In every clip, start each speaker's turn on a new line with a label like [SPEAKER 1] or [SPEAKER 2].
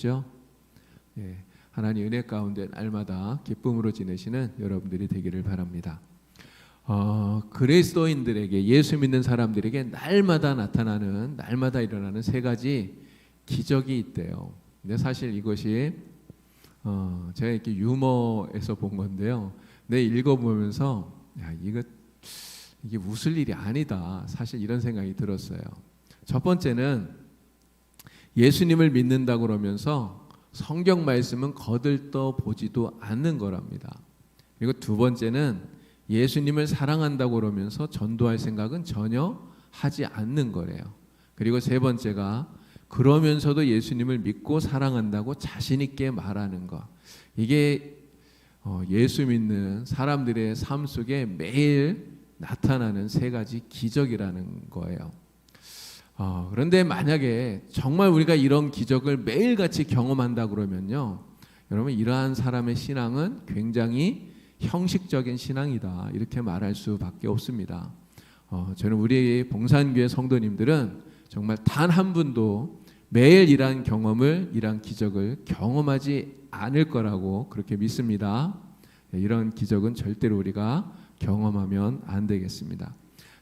[SPEAKER 1] 되셨죠? 예, 하나님 은혜 가운데 날마다 기쁨으로 지내시는 여러분들이 되기를 바랍니다. 그리스도인들에게, 예수 믿는 사람들에게 날마다 나타나는, 날마다 일어나는 세 가지 기적이 있대요. 근데 사실 이것이 제가 이렇게 유머에서 본 건데요. 읽어보면서 이게 웃을 일이 아니다. 사실 이런 생각이 들었어요. 첫 번째는 예수님을 믿는다고 그러면서 성경 말씀은 거들떠 보지도 않는 거랍니다. 그리고 두 번째는 예수님을 사랑한다고 그러면서 전도할 생각은 전혀 하지 않는 거래요. 그리고 세 번째가 그러면서도 예수님을 믿고 사랑한다고 자신 있게 말하는 것. 이게 예수 믿는 사람들의 삶 속에 매일 나타나는 세 가지 기적이라는 거예요. 그런데 만약에 정말 우리가 이런 기적을 매일같이 경험한다 그러면요, 여러분, 이러한 사람의 신앙은 굉장히 형식적인 신앙이다, 이렇게 말할 수밖에 없습니다. 저는 우리 봉산교회 성도님들은 정말 단 한 분도 매일 이러한 경험을, 이러한 기적을 경험하지 않을 거라고 그렇게 믿습니다. 이런 기적은 절대로 우리가 경험하면 안 되겠습니다.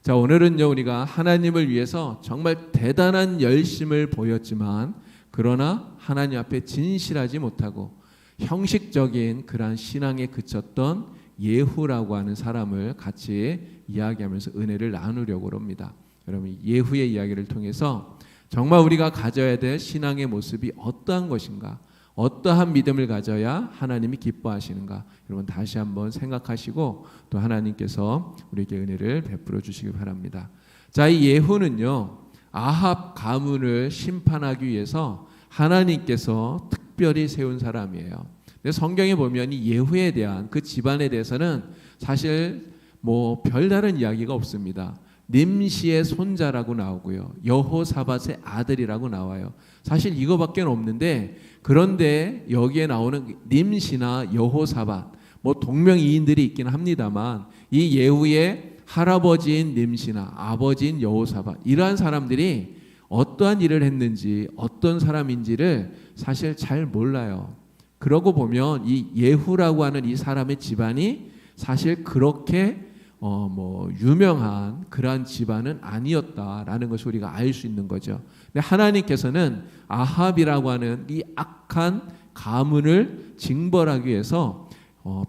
[SPEAKER 1] 자, 오늘은요, 우리가 하나님을 위해서 정말 대단한 열심을 보였지만 그러나 하나님 앞에 진실하지 못하고 형식적인 그러한 신앙에 그쳤던 예후라고 하는 사람을 같이 이야기하면서 은혜를 나누려고 합니다. 여러분, 예후의 이야기를 통해서 정말 우리가 가져야 될 신앙의 모습이 어떠한 것인가, 어떠한 믿음을 가져야 하나님이 기뻐하시는가, 여러분 다시 한번 생각하시고 또 하나님께서 우리에게 은혜를 베풀어 주시기 바랍니다. 자, 이 예후는요, 아합 가문을 심판하기 위해서 하나님께서 특별히 세운 사람이에요. 근데 성경에 보면 이 예후에 대한 그 집안에 대해서는 사실 별다른 이야기가 없습니다. nim시의 손자라고 나오고요, 여호사밧의 아들이라고 나와요. 사실 이거밖에 없는데, 그런데 여기에 나오는 nim시나 여호사밧, 동명이인들이 있긴 합니다만 이 예후의 할아버지인 nim시나 아버지인 여호사밧, 이러한 사람들이 어떠한 일을 했는지 어떤 사람인지를 사실 잘 몰라요. 그러고 보면 이 예후라고 하는 이 사람의 집안이 사실 그렇게 유명한 그러한 집안은 아니었다라는 것을 우리가 알 수 있는 거죠. 근데 하나님께서는 아합이라고 하는 이 악한 가문을 징벌하기 위해서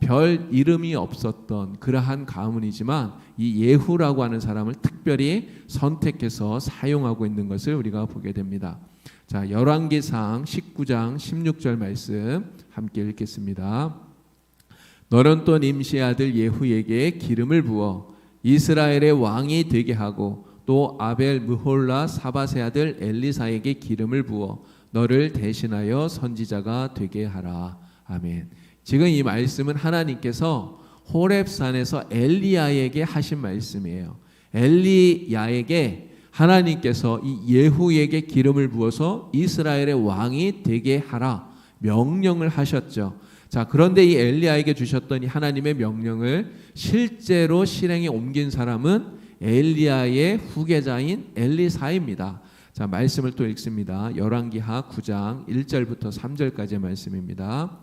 [SPEAKER 1] 별 이름이 없었던 그러한 가문이지만 이 예후라고 하는 사람을 특별히 선택해서 사용하고 있는 것을 우리가 보게 됩니다. 자, 열왕기상 19장 16절 말씀 함께 읽겠습니다. 너는 또 nim시의 아들 예후에게 기름을 부어 이스라엘의 왕이 되게 하고 또 아벨 무홀라 사밧의 아들 엘리사에게 기름을 부어 너를 대신하여 선지자가 되게 하라. 아멘. 지금 이 말씀은 하나님께서 호렙산에서 엘리야에게 하신 말씀이에요. 엘리야에게 하나님께서 이 예후에게 기름을 부어서 이스라엘의 왕이 되게 하라 명령을 하셨죠. 자, 그런데 이 엘리야에게 주셨던 이 하나님의 명령을 실제로 실행에 옮긴 사람은 엘리야의 후계자인 엘리사입니다. 자, 말씀을 또 읽습니다. 열왕기하 9장 1절부터 3절까지의 말씀입니다.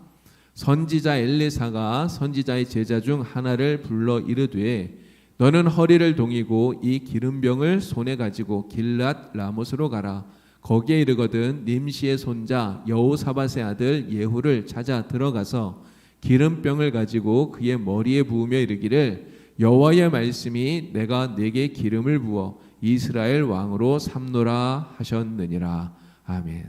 [SPEAKER 1] 선지자 엘리사가 선지자의 제자 중 하나를 불러 이르되 너는 허리를 동이고 이 기름병을 손에 가지고 길랏 라못으로 가라. 거기에 이르거든 nim시의 손자 여호사밧의 아들 예후를 찾아 들어가서 기름병을 가지고 그의 머리에 부으며 이르기를 여호와의 말씀이 내가 네게 기름을 부어 이스라엘 왕으로 삼노라 하셨느니라. 아멘.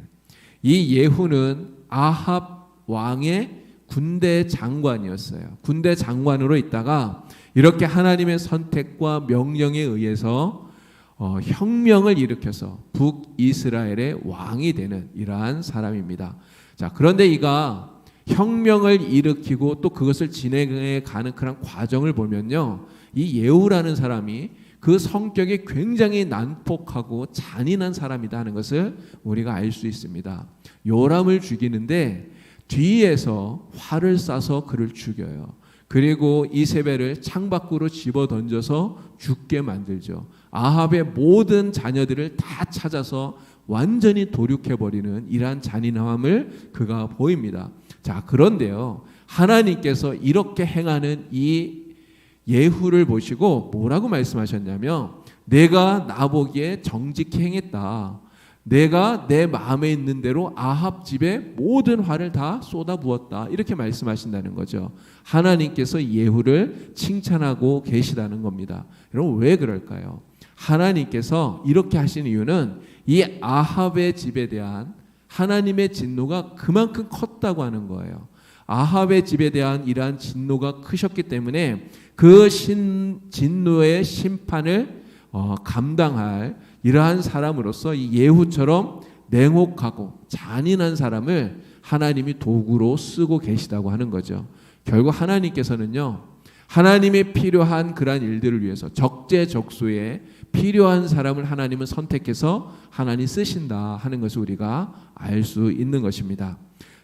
[SPEAKER 1] 이 예후는 아합 왕의 군대 장관이었어요. 군대 장관으로 있다가 이렇게 하나님의 선택과 명령에 의해서 혁명을 일으켜서 북이스라엘의 왕이 되는 이러한 사람입니다. 자, 그런데 이가 혁명을 일으키고 또 그것을 진행해 가는 그런 과정을 보면요, 이 예후라는 사람이 그 성격이 굉장히 난폭하고 잔인한 사람이다 하는 것을 우리가 알 수 있습니다. 요람을 죽이는데 뒤에서 활을 쏴서 그를 죽여요. 그리고 이세벨을 창밖으로 집어 던져서 죽게 만들죠. 아합의 모든 자녀들을 다 찾아서 완전히 도륙해버리는 이러한 잔인함을 그가 보입니다. 자, 그런데요, 하나님께서 이렇게 행하는 이 예후를 보시고 뭐라고 말씀하셨냐면, 내가 나보기에 정직히 행했다. 내가 내 마음에 있는 대로 아합 집에 모든 화를 다 쏟아부었다. 이렇게 말씀하신다는 거죠. 하나님께서 예후를 칭찬하고 계시다는 겁니다. 여러분, 왜 그럴까요? 하나님께서 이렇게 하신 이유는 이 아합의 집에 대한 하나님의 진노가 그만큼 컸다고 하는 거예요. 아합의 집에 대한 이러한 진노가 크셨기 때문에 그 진노의 심판을 감당할 이러한 사람으로서 이 예후처럼 냉혹하고 잔인한 사람을 하나님이 도구로 쓰고 계시다고 하는 거죠. 결국 하나님께서는요, 하나님의 필요한 그러한 일들을 위해서 적재적소에 필요한 사람을 하나님은 선택해서 하나님 쓰신다 하는 것을 우리가 알 수 있는 것입니다.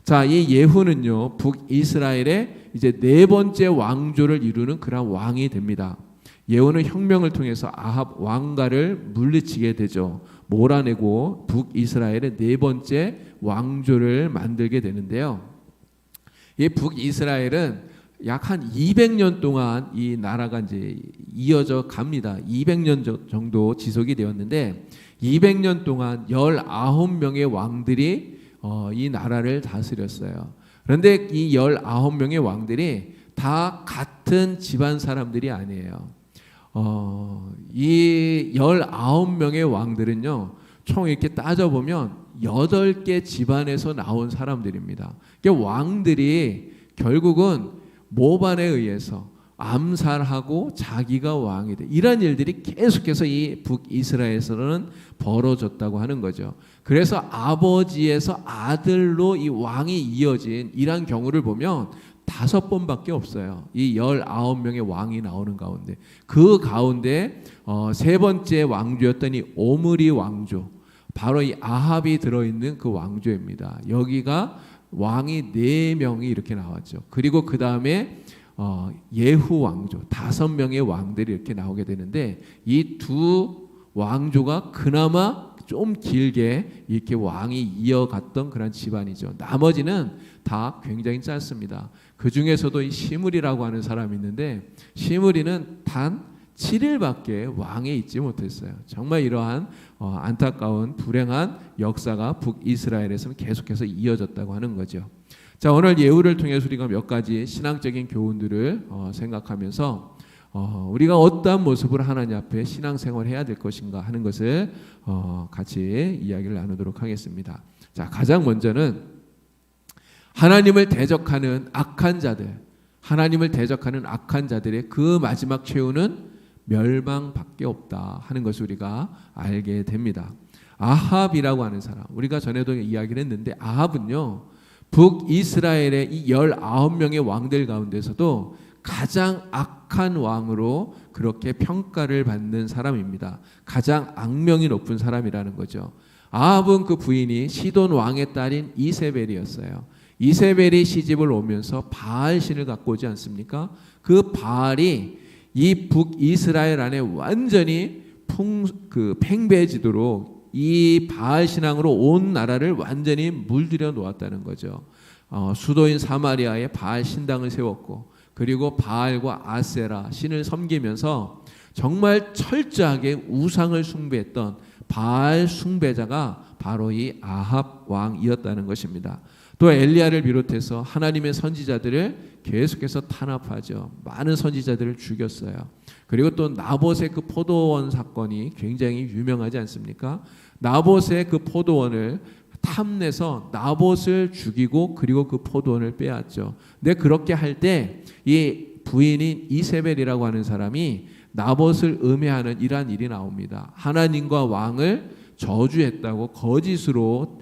[SPEAKER 1] 자, 이 예후는요, 북이스라엘의 이제 네 번째 왕조를 이루는 그러한 왕이 됩니다. 예후는 혁명을 통해서 아합 왕가를 물리치게 되죠. 몰아내고 북이스라엘의 네 번째 왕조를 만들게 되는데요. 이 북이스라엘은 약 한 200년 동안 이 나라가 이제 이어져 갑니다. 200년 정도 지속이 되었는데 200년 동안 19명의 왕들이 이 나라를 다스렸어요. 그런데 이 19명의 왕들이 다 같은 집안 사람들이 아니에요. 이 19명의 왕들은요, 총 이렇게 따져보면 8개 집안에서 나온 사람들입니다. 그러니까 왕들이 결국은 모반에 의해서 암살하고 자기가 왕이 돼, 이런 일들이 계속해서 이 북이스라엘에서는 벌어졌다고 하는 거죠. 그래서 아버지에서 아들로 이 왕이 이어진 이런 경우를 보면 5번밖에 없어요. 이 19명의 왕이 나오는 가운데, 그 가운데 세 번째 왕조였던 이 오므리 왕조, 바로 이 아합이 들어있는 그 왕조입니다. 여기가 왕이 4명이 이렇게 나왔죠. 그리고 그 다음에 예후 왕조 5명의 왕들이 이렇게 나오게 되는데, 이 두 왕조가 그나마 좀 길게 이렇게 왕이 이어갔던 그런 집안이죠. 나머지는 다 굉장히 짧습니다. 그 중에서도 이 시므리라고 하는 사람이 있는데, 시므리는 단 7일밖에 왕에 있지 못했어요. 정말 이러한 안타까운 불행한 역사가 북이스라엘에서는 계속해서 이어졌다고 하는 거죠. 자, 오늘 예후를 통해서 우리가 몇 가지 신앙적인 교훈들을 생각하면서 우리가 어떠한 모습으로 하나님 앞에 신앙생활을 해야 될 것인가 하는 것을 같이 이야기를 나누도록 하겠습니다. 자, 가장 먼저는 하나님을 대적하는 악한 자들, 하나님을 대적하는 악한 자들의 그 마지막 최후는 멸망밖에 없다 하는 것을 우리가 알게 됩니다. 아합이라고 하는 사람, 우리가 전에도 이야기를 했는데, 아합은요, 북이스라엘의 이 19명의 왕들 가운데서도 가장 악한 왕으로 그렇게 평가를 받는 사람입니다. 가장 악명이 높은 사람이라는 거죠. 아합은 그 부인이 시돈 왕의 딸인 이세벨이었어요. 이세벨이 시집을 오면서 바알 신을 갖고 오지 않습니까? 그 바알이 이 북이스라엘 안에 완전히 팽배해지도록 이 바알 신앙으로 온 나라를 완전히 물들여 놓았다는 거죠. 수도인 사마리아에 바알 신당을 세웠고, 그리고 바알과 아세라 신을 섬기면서 정말 철저하게 우상을 숭배했던 바알 숭배자가 바로 이 아합 왕이었다는 것입니다. 또 엘리야를 비롯해서 하나님의 선지자들을 계속해서 탄압하죠. 많은 선지자들을 죽였어요. 그리고 또 나봇의 그 포도원 사건이 굉장히 유명하지 않습니까? 나봇의 그 포도원을 탐내서 나봇을 죽이고, 그리고 그 포도원을 빼앗죠. 근데 그렇게 할 때 이 부인인 이세벨이라고 하는 사람이 나봇을 음해하는 이러한 일이 나옵니다. 하나님과 왕을 저주했다고 거짓으로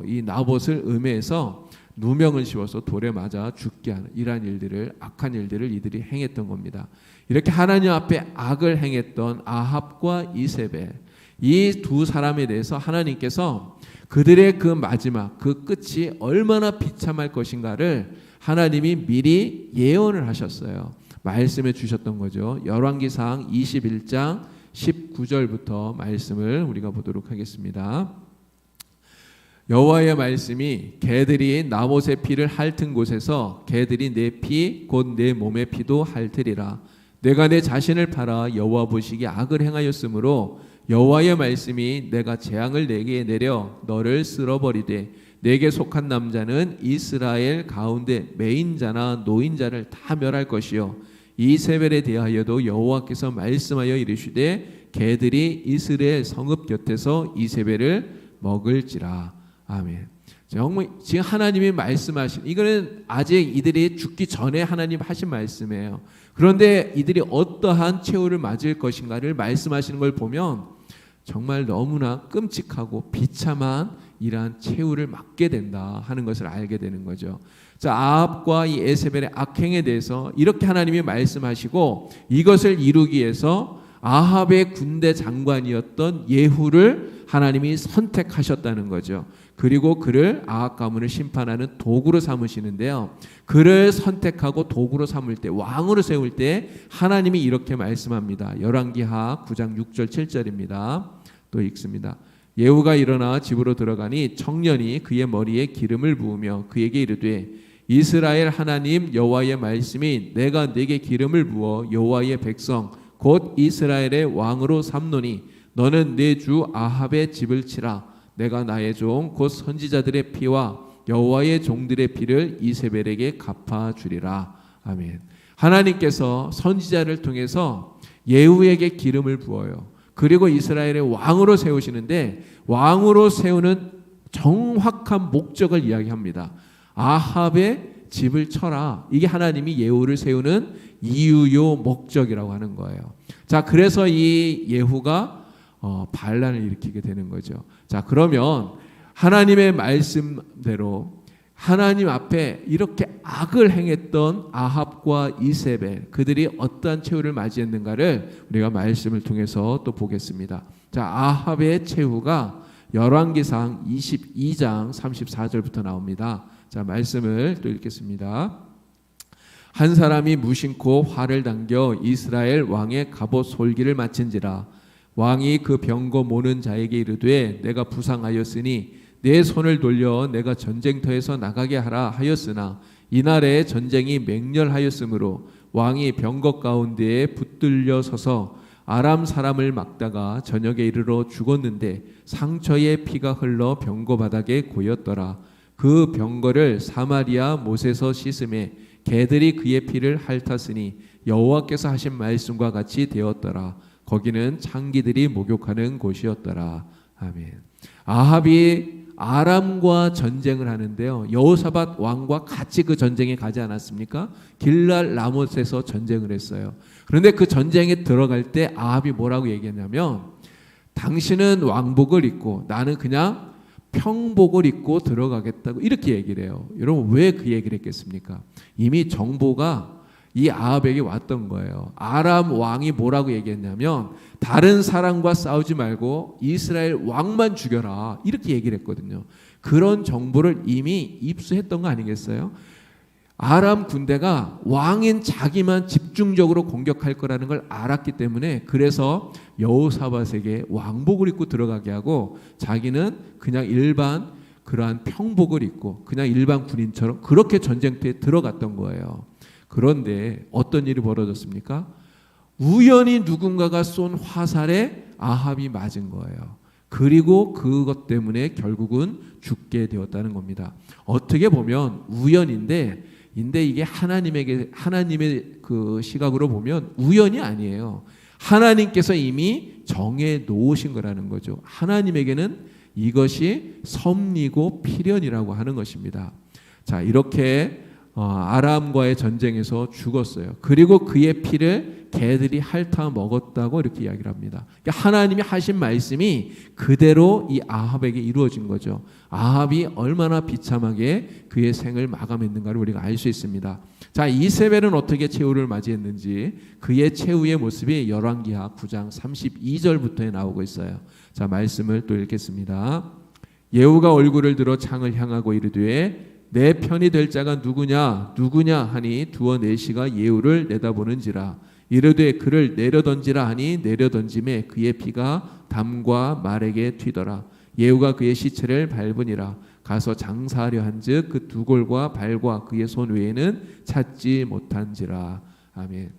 [SPEAKER 1] 이 나봇을 음해해서 누명을 씌워서 돌에 맞아 죽게 하는 이러한 일들을, 악한 일들을 이들이 행했던 겁니다. 이렇게 하나님 앞에 악을 행했던 아합과 이세벨, 이 두 사람에 대해서 하나님께서 그들의 그 마지막, 그 끝이 얼마나 비참할 것인가를 하나님이 미리 예언을 하셨어요. 말씀해 주셨던 거죠. 열왕기상 21장 19절부터 말씀을 우리가 보도록 하겠습니다. 여호와의 말씀이 개들이 나봇의 피를 핥은 곳에서 개들이 내 피 곧 내 몸의 피도 핥으리라. 내가 내 자신을 팔아 여호와 보시기에 악을 행하였으므로 여호와의 말씀이 내가 재앙을 내게 내려 너를 쓸어버리되 내게 속한 남자는 이스라엘 가운데 매인자나 노인자를 다 멸할 것이요 이세벨에 대하여도 여호와께서 말씀하여 이르시되 개들이 이스라엘 성읍 곁에서 이세벨을 먹을지라. 아멘. 정말 지금 하나님이 말씀하신, 이거는 아직 이들이 죽기 전에 하나님 하신 말씀이에요. 그런데 이들이 어떠한 최후를 맞을 것인가를 말씀하시는 걸 보면 정말 너무나 끔찍하고 비참한 이러한 최후를 맞게 된다 하는 것을 알게 되는 거죠. 자, 아합과 이 에세벨의 악행에 대해서 이렇게 하나님이 말씀하시고 이것을 이루기 위해서 아합의 군대 장관이었던 예후를 하나님이 선택하셨다는 거죠. 그리고 그를 아합 가문을 심판하는 도구로 삼으시는데요. 그를 선택하고 도구로 삼을 때, 왕으로 세울 때 하나님이 이렇게 말씀합니다. 열왕기하 9장 6절 7절입니다. 또 읽습니다. 예후가 일어나 집으로 들어가니 청년이 그의 머리에 기름을 부으며 그에게 이르되 이스라엘 하나님 여호와의 말씀이 내가 네게 기름을 부어 여호와의 백성 곧 이스라엘의 왕으로 삼노니 너는 내 주 아합의 집을 치라. 내가 나의 종 곧 선지자들의 피와 여호와의 종들의 피를 이세벨에게 갚아주리라. 아멘. 하나님께서 선지자를 통해서 예후에게 기름을 부어요. 그리고 이스라엘의 왕으로 세우시는데 왕으로 세우는 정확한 목적을 이야기합니다. 아합의 집을 쳐라. 이게 하나님이 예후를 세우는 이유요 목적이라고 하는 거예요. 자, 그래서 이 예후가 반란을 일으키게 되는 거죠. 자, 그러면 하나님의 말씀대로 하나님 앞에 이렇게 악을 행했던 아합과 이세벨, 그들이 어떠한 최후를 맞이했는가를 우리가 말씀을 통해서 또 보겠습니다. 자, 아합의 최후가 열왕기상 22장 34절부터 나옵니다. 자, 말씀을 또 읽겠습니다. 한 사람이 무심코 활을 당겨 이스라엘 왕의 갑옷 솔기를 마친지라. 왕이 그 병거 모는 자에게 이르되 내가 부상하였으니 내 손을 돌려 내가 전쟁터에서 나가게 하라 하였으나 이날에 전쟁이 맹렬하였으므로 왕이 병거 가운데에 붙들려 서서 아람 사람을 막다가 저녁에 이르러 죽었는데 상처에 피가 흘러 병거 바닥에 고였더라. 그 병거를 사마리아 못에서 씻음에 개들이 그의 피를 핥았으니 여호와께서 하신 말씀과 같이 되었더라. 거기는 창기들이 목욕하는 곳이었더라. 아멘. 아합이 아람과 전쟁을 하는데요. 여호사밧 왕과 같이 그 전쟁에 가지 않았습니까? 길랄 라못에서 전쟁을 했어요. 그런데 그 전쟁에 들어갈 때 아합이 뭐라고 얘기했냐면 당신은 왕복을 입고 나는 그냥 평복을 입고 들어가겠다고 이렇게 얘기를 해요. 여러분 왜 그 얘기를 했겠습니까? 이미 정보가 이 아합에게 왔던 거예요. 아람 왕이 뭐라고 얘기했냐면 다른 사람과 싸우지 말고 이스라엘 왕만 죽여라 이렇게 얘기를 했거든요. 그런 정보를 이미 입수했던 거 아니겠어요? 아람 군대가 왕인 자기만 집중적으로 공격할 거라는 걸 알았기 때문에 그래서 여호사밧에게 왕복을 입고 들어가게 하고 자기는 그냥 일반 그러한 평복을 입고 그냥 일반 군인처럼 그렇게 전쟁터에 들어갔던 거예요. 그런데 어떤 일이 벌어졌습니까? 우연히 누군가가 쏜 화살에 아합이 맞은 거예요. 그리고 그것 때문에 결국은 죽게 되었다는 겁니다. 어떻게 보면 우연인데 이게 하나님의 그 시각으로 보면 우연이 아니에요. 하나님께서 이미 정해 놓으신 거라는 거죠. 하나님에게는 이것이 섭리고 필연이라고 하는 것입니다. 자, 이렇게 아람과의 전쟁에서 죽었어요. 그리고 그의 피를 개들이 핥아 먹었다고 이렇게 이야기를 합니다. 그러니까 하나님이 하신 말씀이 그대로 이 아합에게 이루어진 거죠. 아합이 얼마나 비참하게 그의 생을 마감했는가를 우리가 알 수 있습니다. 자, 이세벨은 어떻게 최후를 맞이했는지 그의 최후의 모습이 열왕기하 9장 32절부터에 나오고 있어요. 자, 말씀을 또 읽겠습니다. 예후가 얼굴을 들어 창을 향하고 이르되 내 편이 될 자가 누구냐 하니 두어 내시가 예후를 내다보는지라. 이르되 그를 내려던지라 하니 내려던짐에 그의 피가 담과 말에게 튀더라. 예후가 그의 시체를 밟으니라. 가서 장사하려 한즉 그 두 골과 발과 그의 손 외에는 찾지 못한지라. 아멘.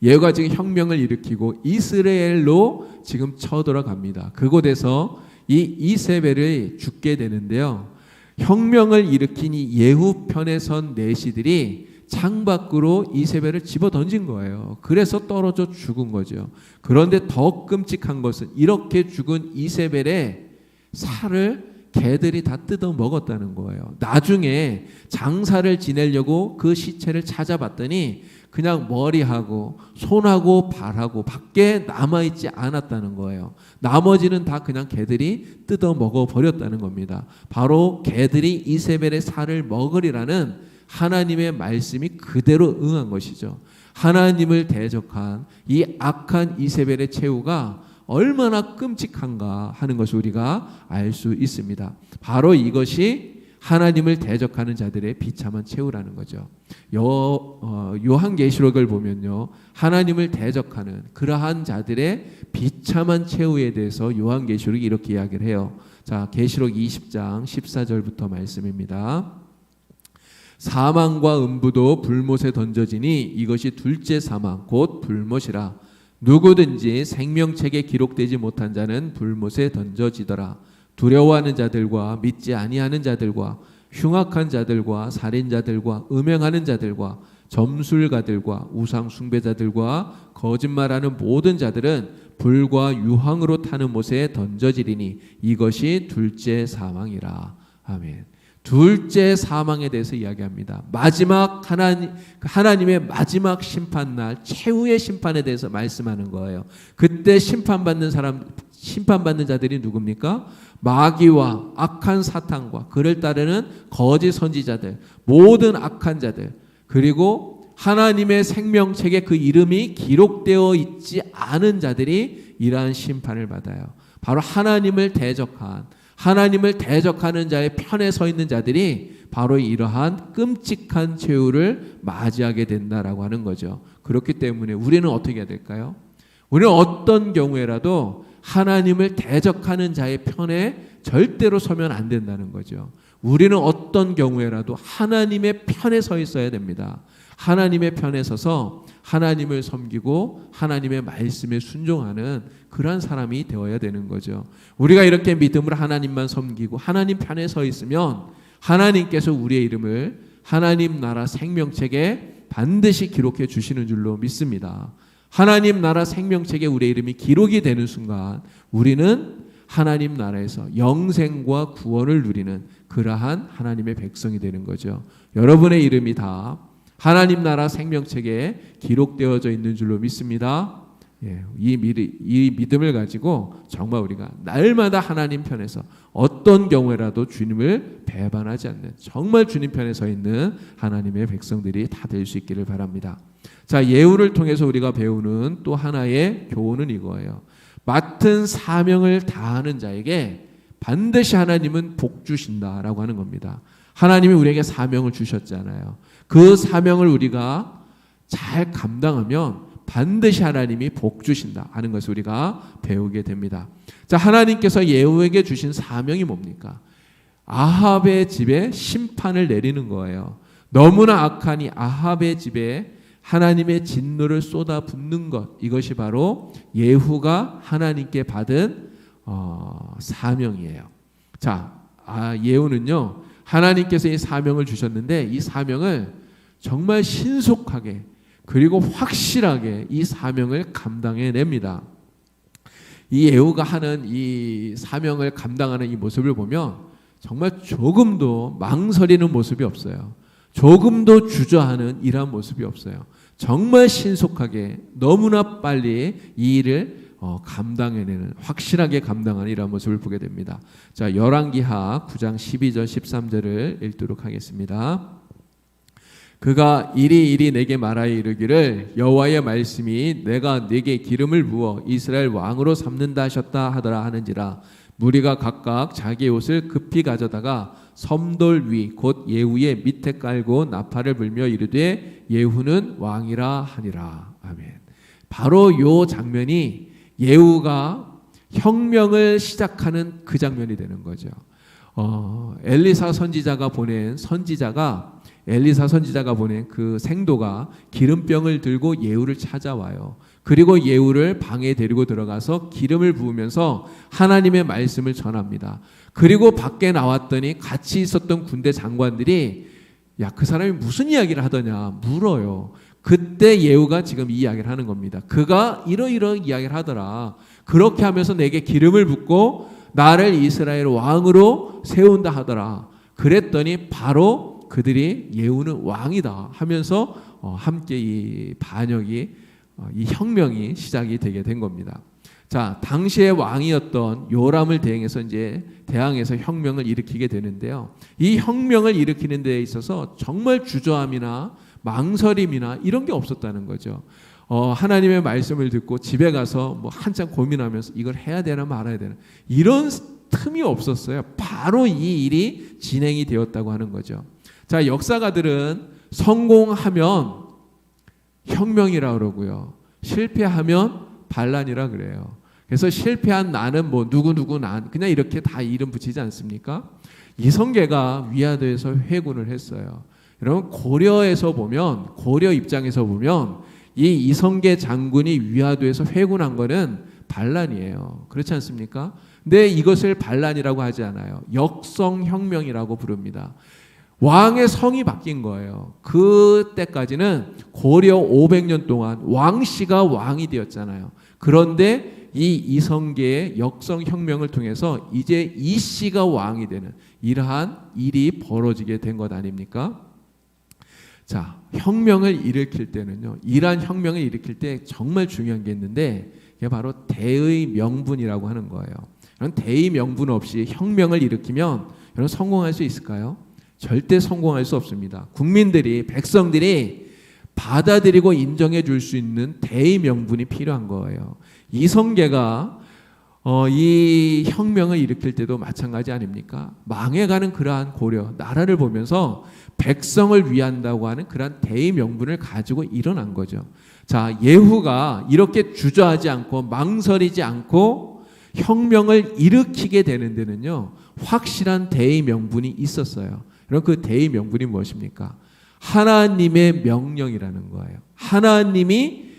[SPEAKER 1] 예후가 지금 혁명을 일으키고 이스라엘로 지금 쳐들어갑니다. 그곳에서 이 이세벨이 죽게 되는데요. 혁명을 일으킨 이 예후 편에 선 내시들이 창밖으로 이세벨을 집어 던진 거예요. 그래서 떨어져 죽은 거죠. 그런데 더 끔찍한 것은 이렇게 죽은 이세벨의 살을 개들이 다 뜯어 먹었다는 거예요. 나중에 장사를 지내려고 그 시체를 찾아봤더니 그냥 머리하고 손하고 발하고 밖에 남아있지 않았다는 거예요. 나머지는 다 그냥 개들이 뜯어 먹어버렸다는 겁니다. 바로 개들이 이세벨의 살을 먹으리라는 하나님의 말씀이 그대로 응한 것이죠. 하나님을 대적한 이 악한 이세벨의 최후가 얼마나 끔찍한가 하는 것을 우리가 알 수 있습니다. 바로 이것이 하나님을 대적하는 자들의 비참한 최후라는 거죠. 요한계시록을 보면요, 하나님을 대적하는 그러한 자들의 비참한 최후에 대해서 요한계시록이 이렇게 이야기를 해요. 자, 계시록 20장 14절부터 말씀입니다. 사망과 음부도 불못에 던져지니 이것이 둘째 사망 곧 불못이라. 누구든지 생명책에 기록되지 못한 자는 불못에 던져지더라. 두려워하는 자들과 믿지 아니하는 자들과 흉악한 자들과 살인자들과 음행하는 자들과 점술가들과 우상 숭배자들과 거짓말하는 모든 자들은 불과 유황으로 타는 못에 던져지리니 이것이 둘째 사망이라. 아멘. 둘째 사망에 대해서 이야기합니다. 마지막 하나님의 마지막 심판날 최후의 심판에 대해서 말씀하는 거예요. 그때 심판받는 자들이 누굽니까? 마귀와 악한 사탄과 그를 따르는 거짓 선지자들, 모든 악한 자들, 그리고 하나님의 생명책에 그 이름이 기록되어 있지 않은 자들이 이러한 심판을 받아요. 바로 하나님을 대적하는 자의 편에 서 있는 자들이 바로 이러한 끔찍한 최후를 맞이하게 된다라고 하는 거죠. 그렇기 때문에 우리는 어떻게 해야 될까요? 우리는 어떤 경우에라도 하나님을 대적하는 자의 편에 절대로 서면 안 된다는 거죠. 우리는 어떤 경우에라도 하나님의 편에 서 있어야 됩니다. 하나님의 편에 서서 하나님을 섬기고 하나님의 말씀에 순종하는 그러한 사람이 되어야 되는 거죠. 우리가 이렇게 믿음으로 하나님만 섬기고 하나님 편에 서 있으면 하나님께서 우리의 이름을 하나님 나라 생명책에 반드시 기록해 주시는 줄로 믿습니다. 하나님 나라 생명책에 우리의 이름이 기록이 되는 순간 우리는 하나님 나라에서 영생과 구원을 누리는 그러한 하나님의 백성이 되는 거죠. 여러분의 이름이 다 하나님 나라 생명책에 기록되어져 있는 줄로 믿습니다. 이 믿음을 가지고 정말 우리가 날마다 하나님 편에서 어떤 경우에라도 주님을 배반하지 않는 정말 주님 편에 서 있는 하나님의 백성들이 다 될 수 있기를 바랍니다. 자, 예후를 통해서 우리가 배우는 또 하나의 교훈은 이거예요. 맡은 사명을 다하는 자에게 반드시 하나님은 복 주신다라고 하는 겁니다. 하나님이 우리에게 사명을 주셨잖아요. 그 사명을 우리가 잘 감당하면 반드시 하나님이 복 주신다 하는 것을 우리가 배우게 됩니다. 자, 하나님께서 예후에게 주신 사명이 뭡니까? 아합의 집에 심판을 내리는 거예요. 너무나 악한 이 아합의 집에 하나님의 진노를 쏟아붓는 것, 이것이 바로 예후가 하나님께 받은 사명이에요. 자, 예후는요, 하나님께서 이 사명을 주셨는데 이 사명을 정말 신속하게 그리고 확실하게 이 사명을 감당해냅니다. 이 예후가 하는 이 사명을 감당하는 이 모습을 보면 정말 조금도 망설이는 모습이 없어요. 조금도 주저하는 이러한 모습이 없어요. 정말 신속하게 너무나 빨리 이 일을 감당해내는, 확실하게 감당하는 이러한 모습을 보게 됩니다. 자, 열왕기하 9장 12절 13절을 읽도록 하겠습니다. 그가 이리 내게 말하여 이르기를 여호와의 말씀이 내가 네게 기름을 부어 이스라엘 왕으로 삼는다 하셨다 하더라 하는지라. 무리가 각각 자기의 옷을 급히 가져다가 섬돌 위 곧 예후의 밑에 깔고 나팔을 불며 이르되 예후는 왕이라 하니라. 아멘. 바로 요 장면이 예후가 혁명을 시작하는 그 장면이 되는 거죠. 엘리사 선지자가 보낸 그 생도가 기름병을 들고 예후를 찾아와요. 그리고 예후를 방에 데리고 들어가서 기름을 부으면서 하나님의 말씀을 전합니다. 그리고 밖에 나왔더니 같이 있었던 군대 장관들이 야, 그 사람이 무슨 이야기를 하더냐 물어요. 그때 예후가 지금 이 이야기를 하는 겁니다. 그가 이러이러한 이야기를 하더라. 그렇게 하면서 내게 기름을 붓고 나를 이스라엘 왕으로 세운다 하더라. 그랬더니 바로 그들이 예후는 왕이다 하면서 함께 이 반역이 이 혁명이 시작이 되게 된 겁니다. 자, 당시의 왕이었던 요람을 대항해서 혁명을 일으키게 되는데요. 이 혁명을 일으키는 데에 있어서 정말 주저함이나 망설임이나 이런 게 없었다는 거죠. 하나님의 말씀을 듣고 집에 가서 뭐 한참 고민하면서 이걸 해야 되나 말아야 되나 이런 틈이 없었어요. 바로 이 일이 진행이 되었다고 하는 거죠. 자, 역사가들은 성공하면 혁명이라 그러고요. 실패하면 반란이라 그래요. 그래서 실패한 나는 뭐 누구누구 난 그냥 이렇게 다 이름 붙이지 않습니까? 이성계가 위화도에서 회군을 했어요. 여러분 고려 입장에서 보면 이 이성계 장군이 위화도에서 회군한 거는 반란이에요. 그렇지 않습니까? 근데 이것을 반란이라고 하지 않아요. 역성혁명이라고 부릅니다. 왕의 성이 바뀐 거예요. 그때까지는 고려 500년 동안 왕씨가 왕이 되었잖아요. 그런데 이 이성계의 역성혁명을 통해서 이제 이씨가 왕이 되는 이러한 일이 벌어지게 된 것 아닙니까? 자, 혁명을 일으킬 때는요. 이러한 혁명을 일으킬 때 정말 중요한 게 있는데 그게 바로 대의 명분이라고 하는 거예요. 그런 대의 명분 없이 혁명을 일으키면 여러분 성공할 수 있을까요? 절대 성공할 수 없습니다. 백성들이 받아들이고 인정해 줄 수 있는 대의 명분이 필요한 거예요. 이성계가 이 혁명을 일으킬 때도 마찬가지 아닙니까? 망해가는 그러한 고려 나라를 보면서 백성을 위한다고 하는 그러한 대의 명분을 가지고 일어난 거죠. 자, 예후가 이렇게 주저하지 않고 망설이지 않고 혁명을 일으키게 되는 데는요, 확실한 대의 명분이 있었어요. 그럼 그 대의 명분이 무엇입니까? 하나님의 명령이라는 거예요. 하나님이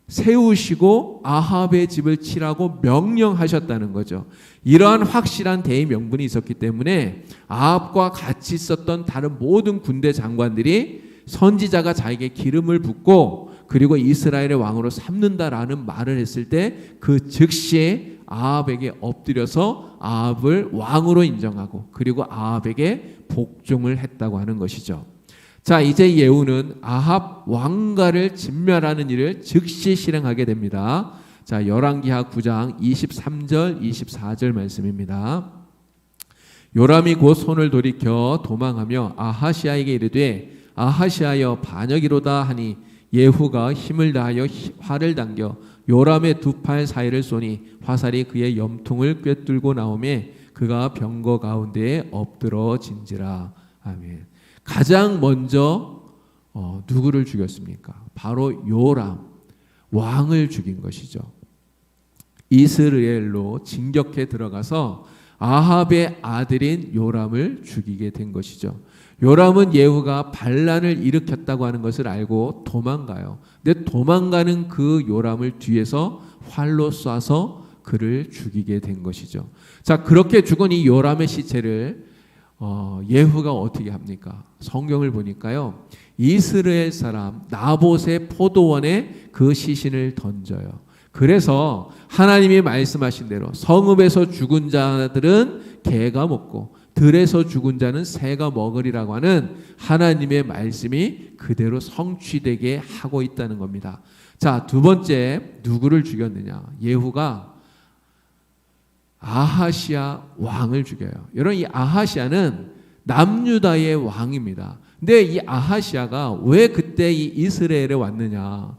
[SPEAKER 1] 세우시고 아합의 집을 치라고 명령하셨다는 거죠. 이러한 확실한 대의 명분이 있었기 때문에 아합과 같이 있었던 다른 모든 군대 장관들이 선지자가 자기에게 기름을 붓고 그리고 이스라엘의 왕으로 삼는다라는 말을 했을 때 그 즉시 아합에게 엎드려서 아합을 왕으로 인정하고 그리고 아합에게 복종을 했다고 하는 것이죠. 자, 이제 예후는 아합 왕가를 진멸하는 일을 즉시 실행하게 됩니다. 자, 열왕기하 9장 23절 24절 말씀입니다. 요람이 곧 손을 돌이켜 도망하며 아하시아에게 이르되 아하시아여 반역이로다 하니 예후가 힘을 다하여 활을 당겨 요람의 두 팔 사이를 쏘니 화살이 그의 염통을 꿰뚫고 나오매 그가 병거 가운데에 엎드러진지라. 아멘. 가장 먼저 누구를 죽였습니까? 바로 요람 왕을 죽인 것이죠. 이스라엘로 진격해 들어가서 아합의 아들인 요람을 죽이게 된 것이죠. 요람은 예후가 반란을 일으켰다고 하는 것을 알고 도망가요. 근데 도망가는 그 요람을 뒤에서 활로 쏴서 그를 죽이게 된 것이죠. 자, 그렇게 죽은 이 요람의 시체를 예후가 어떻게 합니까? 성경을 보니까요, 이스라엘 사람 나봇의 포도원에 그 시신을 던져요. 그래서 하나님이 말씀하신 대로 성읍에서 죽은 자들은 개가 먹고 들에서 죽은 자는 새가 먹으리라고 하는 하나님의 말씀이 그대로 성취되게 하고 있다는 겁니다. 자, 두 번째 누구를 죽였느냐? 예후가 아하시아 왕을 죽여요. 여러분, 이 아하시아는 남유다의 왕입니다. 근데 이 아하시아가 왜 그때 이 이스라엘에 왔느냐?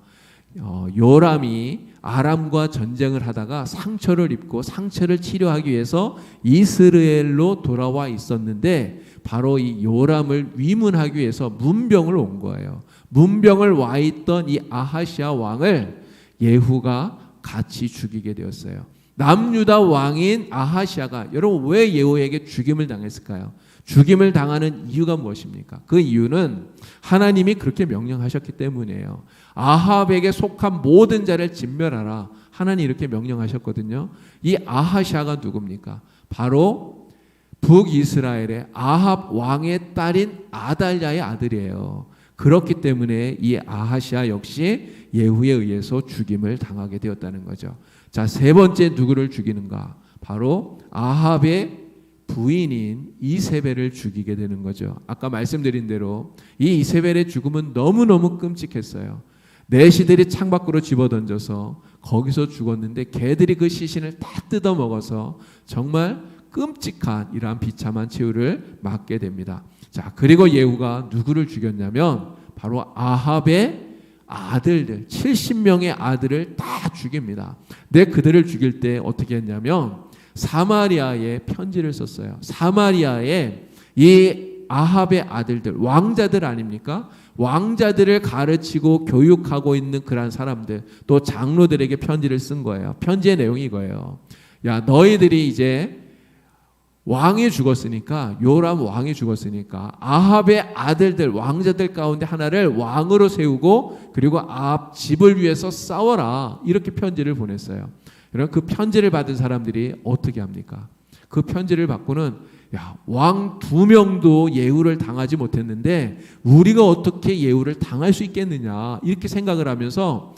[SPEAKER 1] 요람이 아람과 전쟁을 하다가 상처를 입고 상처를 치료하기 위해서 이스라엘로 돌아와 있었는데 바로 이 요람을 위문하기 위해서 문병을 온 거예요. 문병을 와 있던 이 아하시아 왕을 예후가 같이 죽이게 되었어요. 남유다 왕인 아하시아가 여러분 왜 예후에게 죽임을 당했을까요? 죽임을 당하는 이유가 무엇입니까? 그 이유는 하나님이 그렇게 명령하셨기 때문이에요. 아합에게 속한 모든 자를 진멸하라. 하나님이 이렇게 명령하셨거든요. 이 아하시아가 누굽니까? 바로 북이스라엘의 아합 왕의 딸인 아달랴의 아들이에요. 그렇기 때문에 이 아하시아 역시 예후에 의해서 죽임을 당하게 되었다는 거죠. 자, 세 번째 누구를 죽이는가? 바로 아합의 부인인 이세벨을 죽이게 되는 거죠. 아까 말씀드린 대로 이 이세벨의 죽음은 너무너무 끔찍했어요. 내시들이 창밖으로 집어던져서 거기서 죽었는데 개들이 그 시신을 다 뜯어먹어서 정말 끔찍한 이러한 비참한 최후를 맞게 됩니다. 자, 그리고 예후가 누구를 죽였냐면 바로 아합의 아들들 70명의 아들을 다 죽입니다. 근데 그들을 죽일 때 어떻게 했냐면 사마리아에 편지를 썼어요. 사마리아에 이 아합의 아들들 왕자들 아닙니까? 왕자들을 가르치고 교육하고 있는 그런 사람들 또 장로들에게 편지를 쓴 거예요. 편지의 내용이 이거예요. 야, 너희들이 이제 왕이 죽었으니까 요람 왕이 죽었으니까 아합의 아들들 왕자들 가운데 하나를 왕으로 세우고 그리고 아합 집을 위해서 싸워라 이렇게 편지를 보냈어요. 그럼 그 편지를 받은 사람들이 어떻게 합니까? 그 편지를 받고는 야, 왕 2명도 예후를 당하지 못했는데 우리가 어떻게 예후를 당할 수 있겠느냐 이렇게 생각을 하면서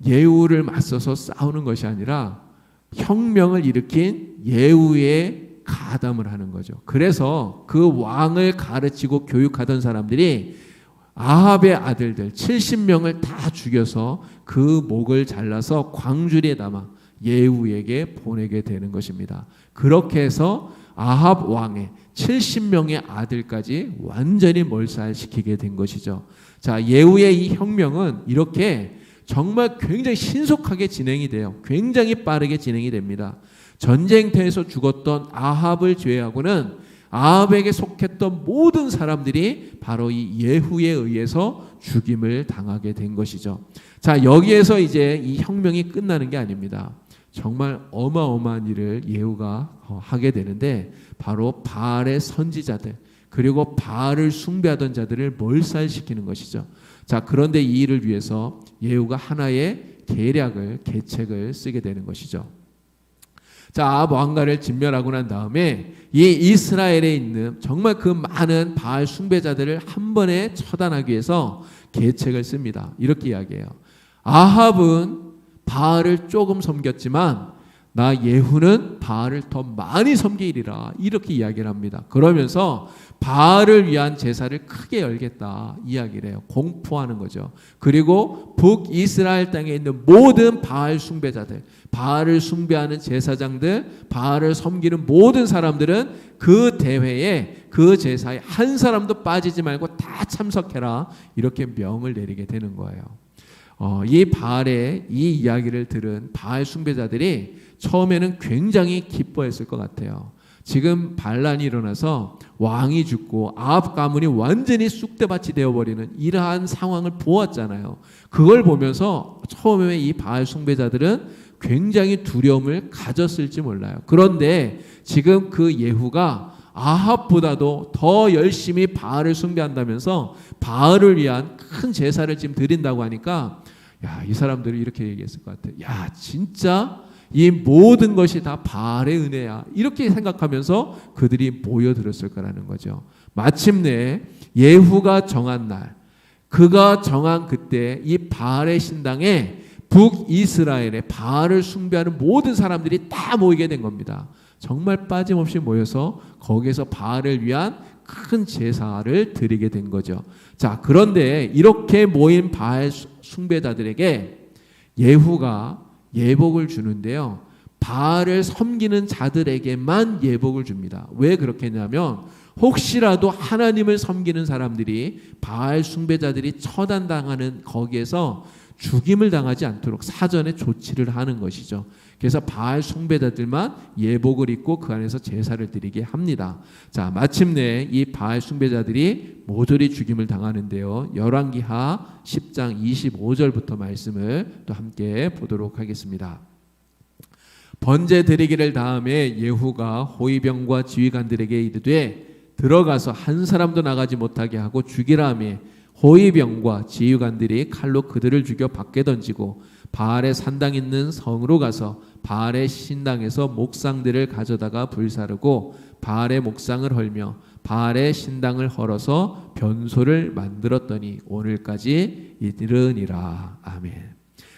[SPEAKER 1] 예후를 맞서서 싸우는 것이 아니라 혁명을 일으킨 예후에 가담을 하는 거죠. 그래서 그 왕을 가르치고 교육하던 사람들이 아합의 아들들 70명을 다 죽여서 그 목을 잘라서 광주리에 담아 예후에게 보내게 되는 것입니다. 그렇게 해서 아합 왕의 70명의 아들까지 완전히 몰살시키게 된 것이죠. 자, 예후의 이 혁명은 이렇게 정말 굉장히 신속하게 진행이 돼요. 굉장히 빠르게 진행이 됩니다. 전쟁터에서 죽었던 아합을 제외하고는 아합에게 속했던 모든 사람들이 바로 이 예후에 의해서 죽임을 당하게 된 것이죠. 자, 여기에서 이제 이 혁명이 끝나는 게 아닙니다. 정말 어마어마한 일을 예후가 하게 되는데 바로 바알의 선지자들 그리고 바알을 숭배하던 자들을 몰살시키는 것이죠. 자, 그런데 이 일을 위해서 예후가 하나의 계책을 쓰게 되는 것이죠. 자, 아합 왕가를 진멸하고 난 다음에 이 이스라엘에 있는 정말 그 많은 바알 숭배자들을 한 번에 처단하기 위해서 계책을 씁니다. 이렇게 이야기해요. 아합은 바알을 조금 섬겼지만 나 예후는 바알을 더 많이 섬기리라 이렇게 이야기를 합니다. 그러면서 바알을 위한 제사를 크게 열겠다 이야기를 해요. 공포하는 거죠. 그리고 북이스라엘 땅에 있는 모든 바알 숭배자들, 바알을 숭배하는 제사장들, 바알을 섬기는 모든 사람들은 그 대회에 그 제사에 한 사람도 빠지지 말고 다 참석해라 이렇게 명을 내리게 되는 거예요. 이 바알의 이 이야기를 들은 바알 숭배자들이 처음에는 굉장히 기뻐했을 것 같아요. 지금 반란이 일어나서 왕이 죽고 아합 가문이 완전히 쑥대밭이 되어버리는 이러한 상황을 보았잖아요. 그걸 보면서 처음에 이 바알 숭배자들은 굉장히 두려움을 가졌을지 몰라요. 그런데 지금 그 예후가 아합보다도 더 열심히 바알을 숭배한다면서 바알을 위한 큰 제사를 지금 드린다고 하니까 야, 이 사람들이 이렇게 얘기했을 것 같아요. 야, 진짜 이 모든 것이 다 바알의 은혜야. 이렇게 생각하면서 그들이 모여들었을 거라는 거죠. 마침내 예후가 정한 날, 그가 정한 그때 이 바알의 신당에 북이스라엘의 바알을 숭배하는 모든 사람들이 다 모이게 된 겁니다. 정말 빠짐없이 모여서 거기에서 바알을 위한 큰 제사를 드리게 된 거죠. 자, 그런데 이렇게 모인 바알 숭배자들에게 예후가 예복을 주는데요. 바알을 섬기는 자들에게만 예복을 줍니다. 왜 그렇게 했냐면 혹시라도 하나님을 섬기는 사람들이 바알 숭배자들이 처단당하는 거기에서 죽임을 당하지 않도록 사전에 조치를 하는 것이죠. 그래서 바알 숭배자들만 예복을 입고 그 안에서 제사를 드리게 합니다. 자, 마침내 이 바알 숭배자들이 모조리 죽임을 당하는데요. 열왕기하 10장 25절부터 말씀을 또 함께 보도록 하겠습니다. 번제 드리기를 다음에 예후가 호위병과 지휘관들에게 이르되 들어가서 한 사람도 나가지 못하게 하고 죽이라 하며 호위병과 지휘관들이 칼로 그들을 죽여 밖에 던지고 바알의 산당 있는 성으로 가서 바알의 신당에서 목상들을 가져다가 불사르고 바알의 목상을 헐며 바알의 신당을 헐어서 변소를 만들었더니 오늘까지 이르니라. 아멘.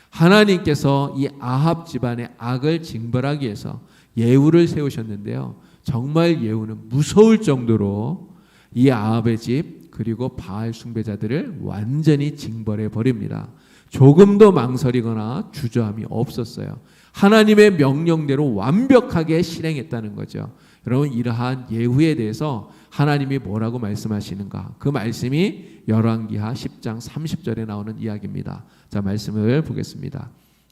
[SPEAKER 1] 하나님께서 이 아합 집안의 악을 징벌하기 위해서 예후를 세우셨는데요. 정말 예후는 무서울 정도로 이 아합의 집 그리고 바알 숭배자들을 완전히 징벌해 버립니다. 조금도 망설이거나 주저함이 없었어요. 하나님의 명령대로 완벽하게 실행했다는 거죠. 여러분, 이러한 예후에 대해서 하나님이 뭐라고 말씀하시는가? 그 말씀이 열왕기하 10장 30절에 나오는 이야기입니다. 자, 말씀을 보겠습니다.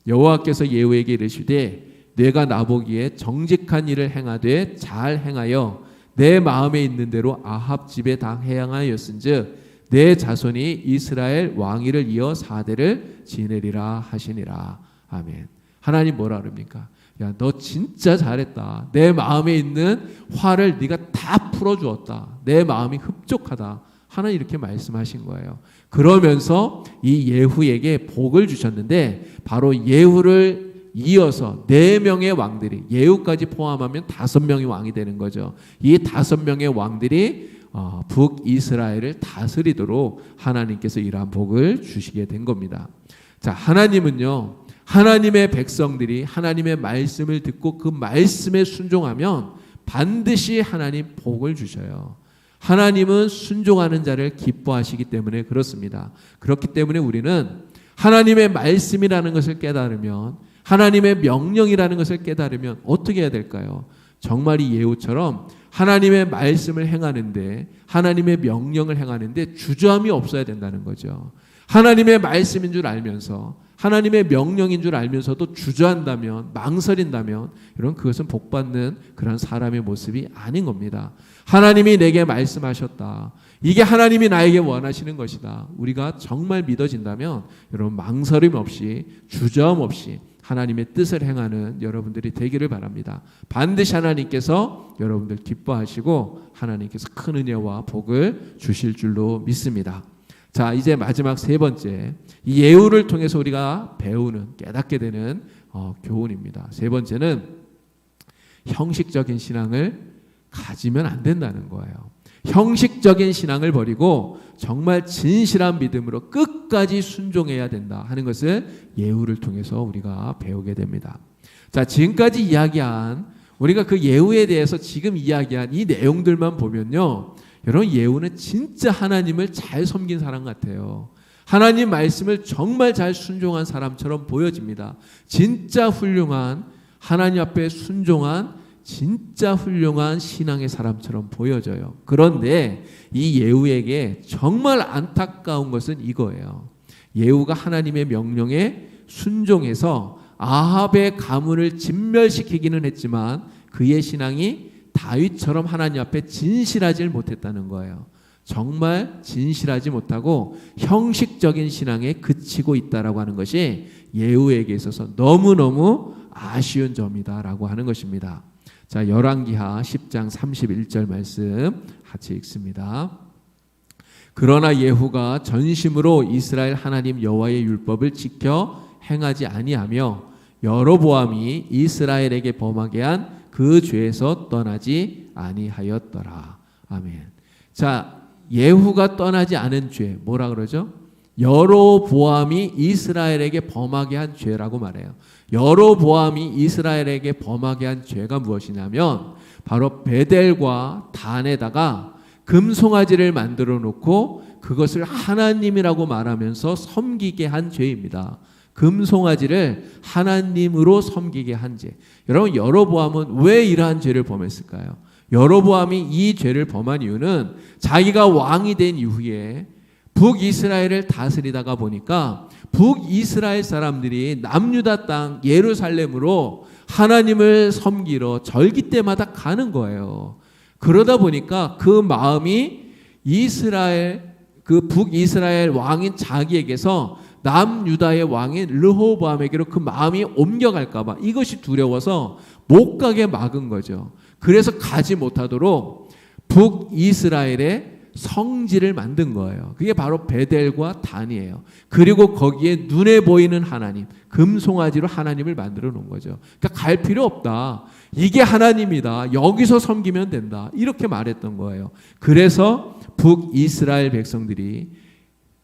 [SPEAKER 1] 여호와께서 예후에게 이르시되 내가 나보기에 정직한 일을 행하되 잘 행하여 내 마음에 있는 대로 아합 집에 당행하였은즉 내 자손이 이스라엘 왕위를 이어 4대를 지내리라 하시니라. 아멘. 하나님 뭐라 그럽니까? 야, 너 진짜 잘했다. 내 마음에 있는 화를 네가 다 풀어주었다. 내 마음이 흡족하다. 하나님 이렇게 말씀하신 거예요. 그러면서 이 예후에게 복을 주셨는데 바로 예후를 이어서 4명의 왕들이, 예후까지 포함하면 5명이 왕이 되는 거죠. 이 5명의 왕들이 북이스라엘을 다스리도록 하나님께서 이러한 복을 주시게 된 겁니다. 자, 하나님은요, 하나님의 백성들이 하나님의 말씀을 듣고 그 말씀에 순종하면 반드시 하나님 복을 주셔요. 하나님은 순종하는 자를 기뻐하시기 때문에 그렇습니다. 그렇기 때문에 우리는 하나님의 말씀이라는 것을 깨달으면, 하나님의 명령이라는 것을 깨달으면 어떻게 해야 될까요? 정말 이 예후처럼 하나님의 말씀을 행하는데, 하나님의 명령을 행하는데 주저함이 없어야 된다는 거죠. 하나님의 말씀인 줄 알면서, 하나님의 명령인 줄 알면서도 주저한다면, 망설인다면 여러분, 그것은 복받는 그런 사람의 모습이 아닌 겁니다. 하나님이 내게 말씀하셨다. 이게 하나님이 나에게 원하시는 것이다. 우리가 정말 믿어진다면 여러분, 망설임 없이, 주저함 없이 하나님의 뜻을 행하는 여러분들이 되기를 바랍니다. 반드시 하나님께서 여러분들 기뻐하시고 하나님께서 큰 은혜와 복을 주실 줄로 믿습니다. 자, 이제 마지막 3번째, 이 예후를 통해서 우리가 배우는, 깨닫게 되는 교훈입니다. 3번째는 형식적인 신앙을 가지면 안 된다는 거예요. 형식적인 신앙을 버리고 정말 진실한 믿음으로 끝까지 순종해야 된다 하는 것을 예후를 통해서 우리가 배우게 됩니다. 자, 지금까지 이야기한, 우리가 그 예후에 대해서 지금 이야기한 이 내용들만 보면요, 여러분, 예후는 진짜 하나님을 잘 섬긴 사람 같아요. 하나님 말씀을 정말 잘 순종한 사람처럼 보여집니다. 진짜 훌륭한, 하나님 앞에 순종한 진짜 훌륭한 신앙의 사람처럼 보여져요. 그런데 이 예후에게 정말 안타까운 것은 이거예요. 예후가 하나님의 명령에 순종해서 아합의 가문을 진멸시키기는 했지만 그의 신앙이 다윗처럼 하나님 앞에 진실하지 못했다는 거예요. 정말 진실하지 못하고 형식적인 신앙에 그치고 있다라고 하는 것이 예후에게 있어서 너무너무 아쉬운 점이다라고 하는 것입니다. 자, 열왕기하 10장 31절 말씀 같이 읽습니다. 그러나 예후가 전심으로 이스라엘 하나님 여호와의 율법을 지켜 행하지 아니하며 여로보암이 이스라엘에게 범하게 한 그 죄에서 떠나지 아니하였더라. 아멘. 자, 예후가 떠나지 않은 죄, 뭐라 그러죠? 여로보암이 이스라엘에게 범하게 한 죄라고 말해요. 여로보암이 이스라엘에게 범하게 한 죄가 무엇이냐면 바로 베델과 단에다가 금송아지를 만들어 놓고 그것을 하나님이라고 말하면서 섬기게 한 죄입니다. 금송아지를 하나님으로 섬기게 한 죄. 여러분, 여로보암은 왜 이러한 죄를 범했을까요? 여로보암이 이 죄를 범한 이유는 자기가 왕이 된 이후에 북이스라엘을 다스리다가 보니까 북이스라엘 사람들이 남유다 땅 예루살렘으로 하나님을 섬기러 절기 때마다 가는 거예요. 그러다 보니까 그 마음이 그 북이스라엘 왕인 자기에게서 남유다의 왕인 르호보암에게로 그 마음이 옮겨갈까 봐 이것이 두려워서 못 가게 막은 거죠. 그래서 가지 못하도록 북이스라엘의 성지를 만든 거예요. 그게 바로 베델과 단이에요. 그리고 거기에 눈에 보이는 하나님, 금송아지로 하나님을 만들어 놓은 거죠. 그러니까 갈 필요 없다. 이게 하나님이다. 여기서 섬기면 된다. 이렇게 말했던 거예요. 그래서 북이스라엘 백성들이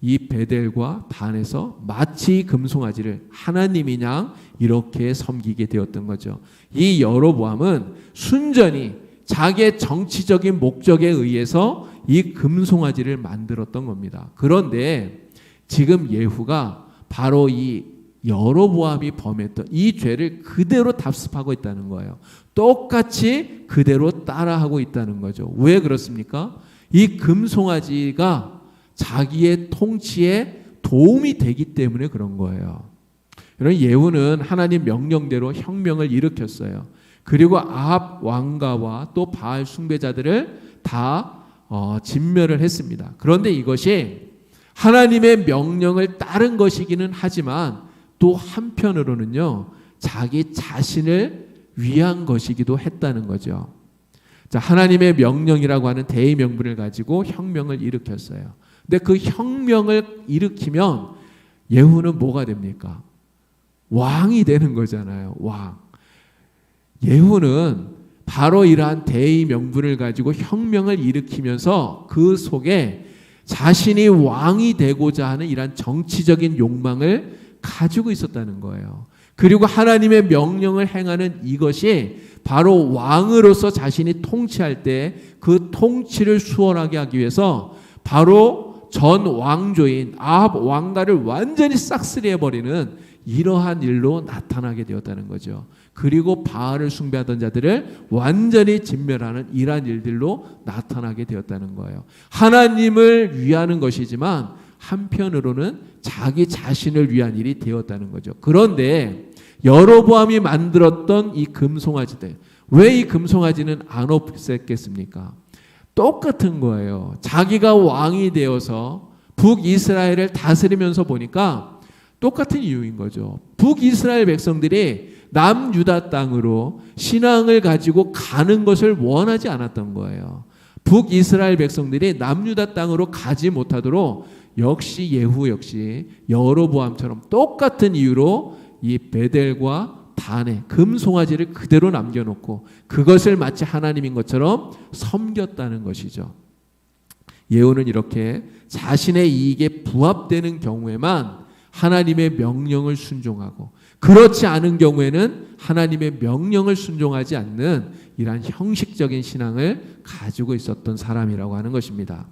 [SPEAKER 1] 이 베델과 단에서 마치 금송아지를 하나님이냐 이렇게 섬기게 되었던 거죠. 이 여로보암은 순전히 자기의 정치적인 목적에 의해서 이 금송아지를 만들었던 겁니다. 그런데 지금 예후가 바로 이 여로보암이 범했던 이 죄를 그대로 답습하고 있다는 거예요. 똑같이 그대로 따라하고 있다는 거죠. 왜 그렇습니까? 이 금송아지가 자기의 통치에 도움이 되기 때문에 그런 거예요. 여러분, 예후는 하나님 명령대로 혁명을 일으켰어요. 그리고 아합 왕가와 또 바알 숭배자들을 다 진멸을 했습니다. 그런데 이것이 하나님의 명령을 따른 것이기는 하지만 또 한편으로는요, 자기 자신을 위한 것이기도 했다는 거죠. 자, 하나님의 명령이라고 하는 대의명분을 가지고 혁명을 일으켰어요. 근데 그 혁명을 일으키면 예후는 뭐가 됩니까? 왕이 되는 거잖아요. 왕. 예후는 바로 이러한 대의 명분을 가지고 혁명을 일으키면서 그 속에 자신이 왕이 되고자 하는 이러한 정치적인 욕망을 가지고 있었다는 거예요. 그리고 하나님의 명령을 행하는 이것이 바로 왕으로서 자신이 통치할 때 그 통치를 수월하게 하기 위해서 바로 전 왕조인 아합 왕가를 완전히 싹쓸이해버리는 이러한 일로 나타나게 되었다는 거죠. 그리고 바알을 숭배하던 자들을 완전히 진멸하는 이러한 일들로 나타나게 되었다는 거예요. 하나님을 위하는 것이지만 한편으로는 자기 자신을 위한 일이 되었다는 거죠. 그런데 여로보암이 만들었던 이 금송아지들, 왜 이 금송아지는 안 없앴겠습니까? 똑같은 거예요. 자기가 왕이 되어서 북이스라엘을 다스리면서 보니까 똑같은 이유인 거죠. 북이스라엘 백성들이 남유다 땅으로 신앙을 가지고 가는 것을 원하지 않았던 거예요. 북이스라엘 백성들이 남유다 땅으로 가지 못하도록 역시 예후 역시 여로보암처럼 똑같은 이유로 이 베델과 단에 금송아지를 그대로 남겨놓고 그것을 마치 하나님인 것처럼 섬겼다는 것이죠. 예후는 이렇게 자신의 이익에 부합되는 경우에만 하나님의 명령을 순종하고 그렇지 않은 경우에는 하나님의 명령을 순종하지 않는 이러한 형식적인 신앙을 가지고 있었던 사람이라고 하는 것입니다.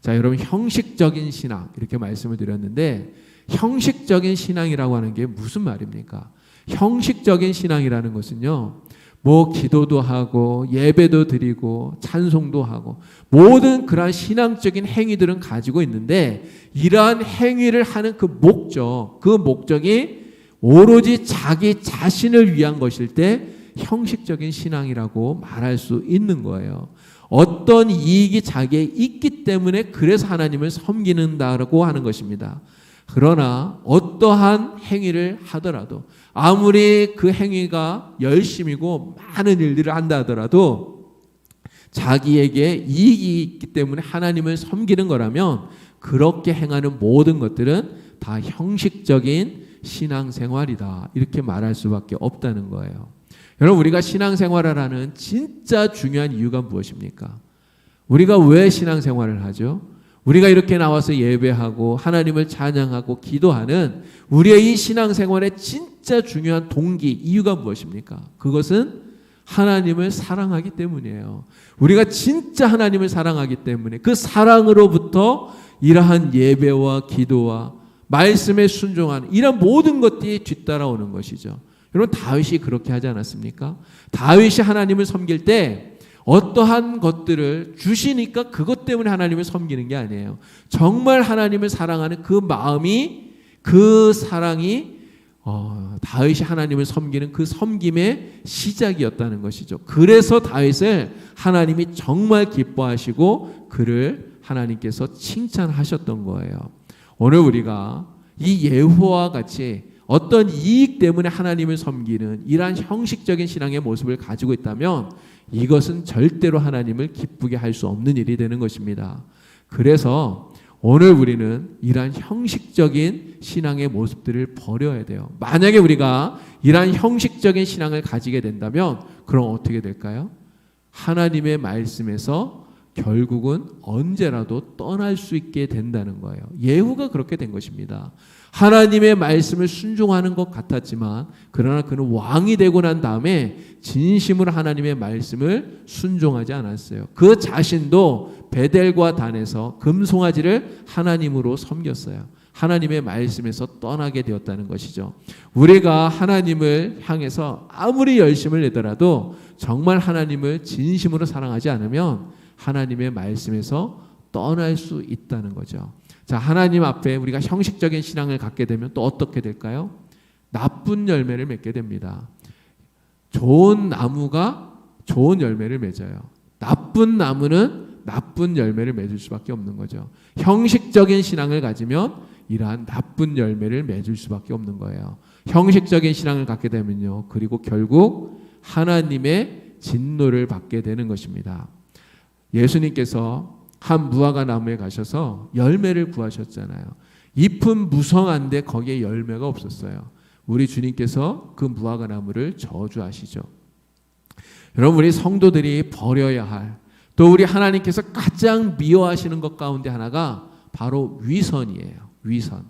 [SPEAKER 1] 자, 여러분, 형식적인 신앙 이렇게 말씀을 드렸는데 형식적인 신앙이라고 하는 게 무슨 말입니까? 형식적인 신앙이라는 것은요, 뭐 기도도 하고 예배도 드리고 찬송도 하고 모든 그러한 신앙적인 행위들은 가지고 있는데 이러한 행위를 하는 그 목적이 오로지 자기 자신을 위한 것일 때 형식적인 신앙이라고 말할 수 있는 거예요. 어떤 이익이 자기에 있기 때문에 그래서 하나님을 섬기는다라고 하는 것입니다. 그러나 어떠한 행위를 하더라도 아무리 그 행위가 열심이고 많은 일들을 한다 하더라도 자기에게 이익이 있기 때문에 하나님을 섬기는 거라면 그렇게 행하는 모든 것들은 다 형식적인 신앙생활이다. 이렇게 말할 수밖에 없다는 거예요. 여러분, 우리가 신앙생활을 하는 진짜 중요한 이유가 무엇입니까? 우리가 왜 신앙생활을 하죠? 우리가 이렇게 나와서 예배하고 하나님을 찬양하고 기도하는 우리의 이 신앙생활의 진짜 중요한 동기, 이유가 무엇입니까? 그것은 하나님을 사랑하기 때문이에요. 우리가 진짜 하나님을 사랑하기 때문에 그 사랑으로부터 이러한 예배와 기도와 말씀에 순종하는 이런 모든 것들이 뒤따라오는 것이죠. 여러분, 다윗이 그렇게 하지 않았습니까? 다윗이 하나님을 섬길 때 어떠한 것들을 주시니까 그것 때문에 하나님을 섬기는 게 아니에요. 정말 하나님을 사랑하는 그 마음이, 그 사랑이 다윗이 하나님을 섬기는 그 섬김의 시작이었다는 것이죠. 그래서 다윗을 하나님이 정말 기뻐하시고 그를 하나님께서 칭찬하셨던 거예요. 오늘 우리가 이 예후와 같이 어떤 이익 때문에 하나님을 섬기는 이러한 형식적인 신앙의 모습을 가지고 있다면 이것은 절대로 하나님을 기쁘게 할 수 없는 일이 되는 것입니다. 그래서 오늘 우리는 이러한 형식적인 신앙의 모습들을 버려야 돼요. 만약에 우리가 이러한 형식적인 신앙을 가지게 된다면 그럼 어떻게 될까요? 하나님의 말씀에서 결국은 언제라도 떠날 수 있게 된다는 거예요. 예후가 그렇게 된 것입니다. 하나님의 말씀을 순종하는 것 같았지만 그러나 그는 왕이 되고 난 다음에 진심으로 하나님의 말씀을 순종하지 않았어요. 그 자신도 베델과 단에서 금송아지를 하나님으로 섬겼어요. 하나님의 말씀에서 떠나게 되었다는 것이죠. 우리가 하나님을 향해서 아무리 열심을 내더라도 정말 하나님을 진심으로 사랑하지 않으면 하나님의 말씀에서 떠날 수 있다는 거죠. 자, 하나님 앞에 우리가 형식적인 신앙을 갖게 되면 또 어떻게 될까요? 나쁜 열매를 맺게 됩니다. 좋은 나무가 좋은 열매를 맺어요. 나쁜 나무는 나쁜 열매를 맺을 수밖에 없는 거죠. 형식적인 신앙을 가지면 이러한 나쁜 열매를 맺을 수밖에 없는 거예요. 형식적인 신앙을 갖게 되면요, 그리고 결국 하나님의 진노를 받게 되는 것입니다. 예수님께서 한 무화과 나무에 가셔서 열매를 구하셨잖아요. 잎은 무성한데 거기에 열매가 없었어요. 우리 주님께서 그 무화과 나무를 저주하시죠. 여러분, 우리 성도들이 버려야 할, 또 우리 하나님께서 가장 미워하시는 것 가운데 하나가 바로 위선이에요. 위선.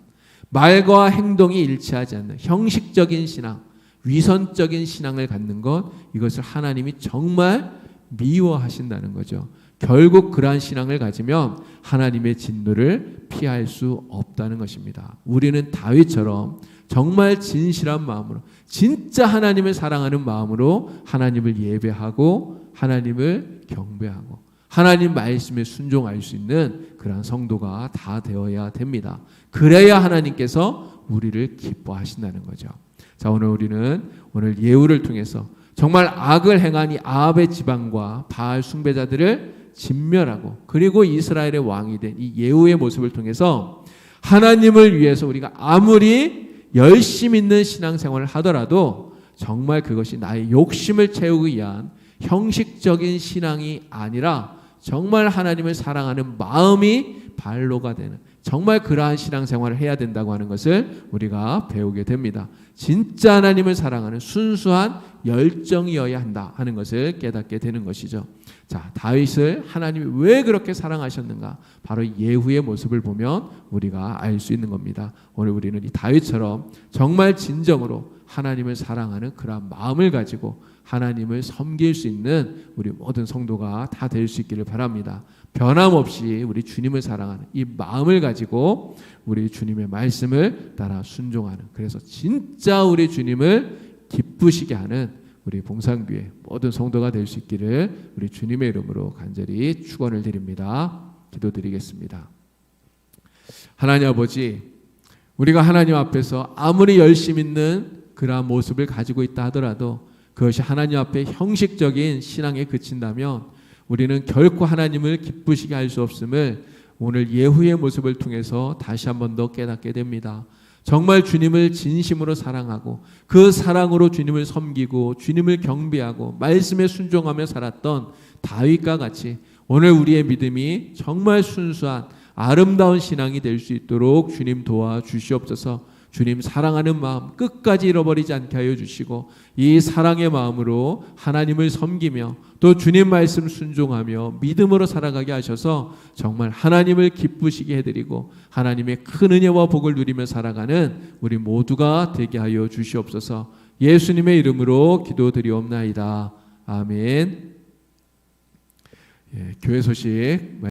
[SPEAKER 1] 말과 행동이 일치하지 않는 형식적인 신앙, 위선적인 신앙을 갖는 것, 이것을 하나님이 정말 미워하신다는 거죠. 결국 그러한 신앙을 가지면 하나님의 진노를 피할 수 없다는 것입니다. 우리는 다윗처럼 정말 진실한 마음으로, 진짜 하나님을 사랑하는 마음으로 하나님을 예배하고 하나님을 경배하고 하나님 말씀에 순종할 수 있는 그러한 성도가 다 되어야 됩니다. 그래야 하나님께서 우리를 기뻐하신다는 거죠. 자, 오늘 예후를 통해서 정말 악을 행한 이 아합의 지방과 바알 숭배자들을 진멸하고 그리고 이스라엘의 왕이 된 이 예후의 모습을 통해서 하나님을 위해서 우리가 아무리 열심 있는 신앙생활을 하더라도 정말 그것이 나의 욕심을 채우기 위한 형식적인 신앙이 아니라 정말 하나님을 사랑하는 마음이 발로가 되는 정말 그러한 신앙생활을 해야 된다고 하는 것을 우리가 배우게 됩니다. 진짜 하나님을 사랑하는 순수한 열정이어야 한다 하는 것을 깨닫게 되는 것이죠. 자, 다윗을 하나님이 왜 그렇게 사랑하셨는가? 바로 예후의 모습을 보면 우리가 알 수 있는 겁니다. 오늘 우리는 이 다윗처럼 정말 진정으로 하나님을 사랑하는 그러한 마음을 가지고 하나님을 섬길 수 있는 우리 모든 성도가 다 될 수 있기를 바랍니다. 변함없이 우리 주님을 사랑하는 이 마음을 가지고 우리 주님의 말씀을 따라 순종하는, 그래서 진짜 우리 주님을 기쁘시게 하는 우리 봉상교회 모든 성도가 될 수 있기를 우리 주님의 이름으로 간절히 축원을 드립니다. 기도드리겠습니다. 하나님 아버지, 우리가 하나님 앞에서 아무리 열심 있는 그러한 모습을 가지고 있다 하더라도 그것이 하나님 앞에 형식적인 신앙에 그친다면 우리는 결코 하나님을 기쁘시게 할 수 없음을 오늘 예후의 모습을 통해서 다시 한 번 더 깨닫게 됩니다. 정말 주님을 진심으로 사랑하고 그 사랑으로 주님을 섬기고 주님을 경배하고 말씀에 순종하며 살았던 다윗과 같이 오늘 우리의 믿음이 정말 순수한 아름다운 신앙이 될 수 있도록 주님 도와주시옵소서. 주님 사랑하는 마음 끝까지 잃어버리지 않게 하여 주시고 이 사랑의 마음으로 하나님을 섬기며 또 주님 말씀 순종하며 믿음으로 살아가게 하셔서 정말 하나님을 기쁘시게 해드리고 하나님의 큰 은혜와 복을 누리며 살아가는 우리 모두가 되게 하여 주시옵소서. 예수님의 이름으로 기도드리옵나이다. 아멘. 교회 소식